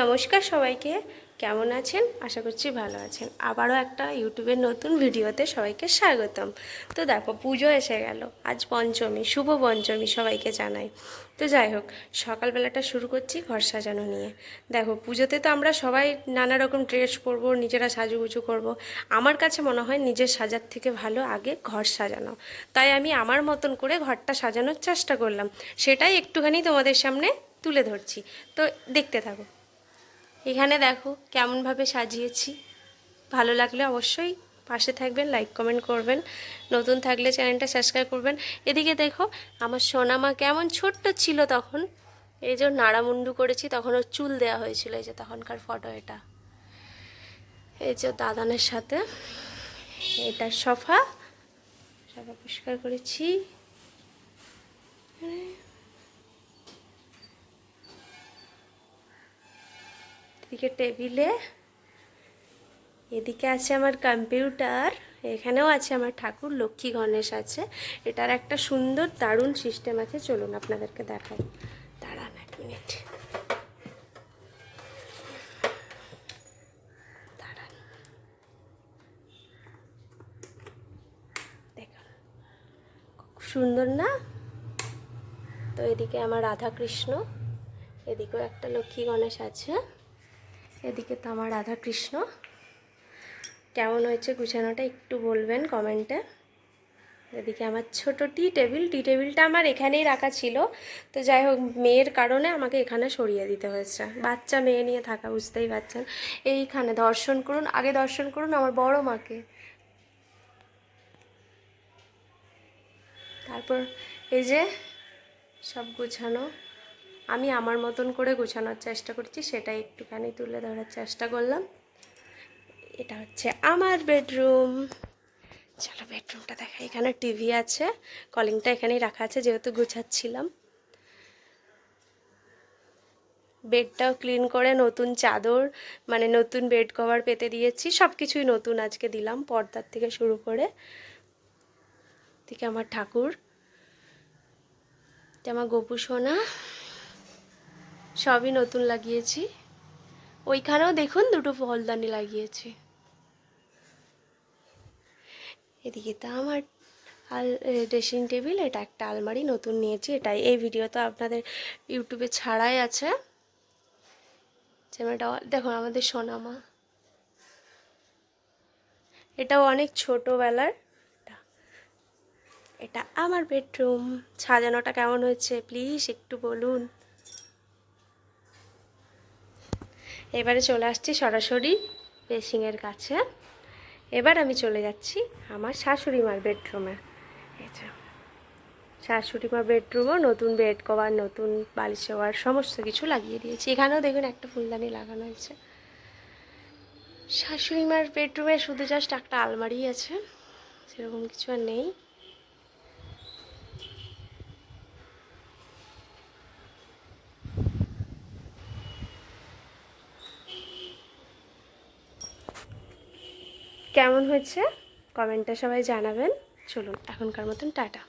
নমস্কার সবাইকে, কেমন আছেন? আশা করছি ভালো আছেন। আবারও একটা ইউটিউবের নতুন ভিডিওতে সবাইকে স্বাগতম। তো দেখো, পুজো এসে গেল, আজ পঞ্চমী, শুভ পঞ্চমী সবাইকে জানাই। তো যাই হোক, সকালবেলাটা শুরু করছি ঘর সাজানো নিয়ে। দেখো, পুজোতে তো আমরা সবাই নানা রকম ড্রেস পরবো, নিজেরা সাজুগুজু করব। আমার কাছে মনে হয় নিজের সাজার থেকে ভালো আগে ঘর সাজানো। তাই আমি আমার মতন করে ঘরটা সাজানোর চেষ্টা করলাম, সেটাই একটুখানি তোমাদের সামনে তুলে ধরছি। তো দেখতে থাকো। এখানে দেখো কেমনভাবে সাজিয়েছি। ভালো লাগলে অবশ্যই পাশে থাকবেন, লাইক কমেন্ট করবেন, নতুন থাকলে চ্যানেলটা সাবস্ক্রাইব করবেন। এদিকে দেখো, আমার সোনামা কেমন ছোট্ট ছিল তখন। এই যে নাড়ামুন্ডু করেছি, তখন ওর চুল দেওয়া হয়েছিল। এই যে তখনকার ফটো এটা। এই যে দাদানের সাথে এটা সোফা পরিষ্কার করেছি। এদিকে টেবিলে, এদিকে আছে আমার কম্পিউটার, এখানেও আছে আমার ঠাকুর লক্ষ্মী গণেশ আছে। এটার একটা সুন্দর দারুণ সিস্টেম আছে, চলুন আপনাদেরকে দেখাই। দাঁড়ান এক মিনিট, দাঁড়ান, দেখুন খুব সুন্দর না? তো এদিকে আমার রাধা কৃষ্ণ, এদিকেও একটা লক্ষ্মী গণেশ আছে, এদিকে তো আমার রাধা কৃষ্ণ। কেমন হয়েছে গুছানোটা একটু বলবেন কমেন্টে। এদিকে আমার ছোট টি টেবিলটা আমার এখানেই রাখা ছিল। তো যাই হোক, মেয়ের কারণে আমাকে এখানে সরিয়ে দিতে হয়েছে। বাচ্চা মেয়ে নিয়ে থাকা, বুঝতেই পারছেন। এইখানে দর্শন করুন, আগে দর্শন করুন আমার বড় মাকে। তারপর এই যে সব গুছানো, আমি আমার মতন করে গুছানোর চেষ্টা করছি, সেটাই একটুখানি তুলে ধরার চেষ্টা করলাম। এটা হচ্ছে আমার বেডরুম। চলো বেডরুমটা দেখা। এখানে টিভি আছে, কলিংটা এখানেই রাখা আছে যেহেতু গুছাচ্ছিলাম। বেডটাও ক্লিন করে নতুন চাদর, মানে নতুন বেড কভার পেতে দিয়েছি। সব কিছুই নতুন আজকে দিলাম, পর্দার থেকে শুরু করে। থেকে আমার ঠাকুর, আমার গোপু সোনা, সবই নতুন লাগিয়েছি। ওইখানেও দেখুন দুটো ফলদানি লাগিয়েছি। এদিকে তো আমার ড্রেসিং টেবিল, এটা একটা আলমারি নতুন নিয়েছি। এটাই এই ভিডিও তো আপনাদের ইউটিউবে ছাড়াই আছে। যেমনটা দেখুন আমাদের সোনামা, এটাও অনেক ছোটোবেলার। এটা আমার বেডরুম। সাজানোটা কেমন হয়েছে প্লিজ একটু বলুন। এবারে চলে আসছি সরাসরি বেসিংয়ের কাছে। এবার আমি চলে যাচ্ছি আমার শাশুড়ি মার বেডরুমে। এটা শাশুড়ি মার বেডরুমও নতুন বেড কভার, নতুন বালিশ কভার সমস্ত কিছু লাগিয়ে দিয়েছি। এখানেও দেখুন একটা ফুলদানি লাগানো হয়েছে। শাশুড়ি মার বেডরুমে শুধু জাস্ট একটা আলমারি আছে, সেরকম কিছু আর নেই। কেমন হয়েছে কমেন্টে সবাই জানাবেন। চলুন এখনকার মতন টাটা।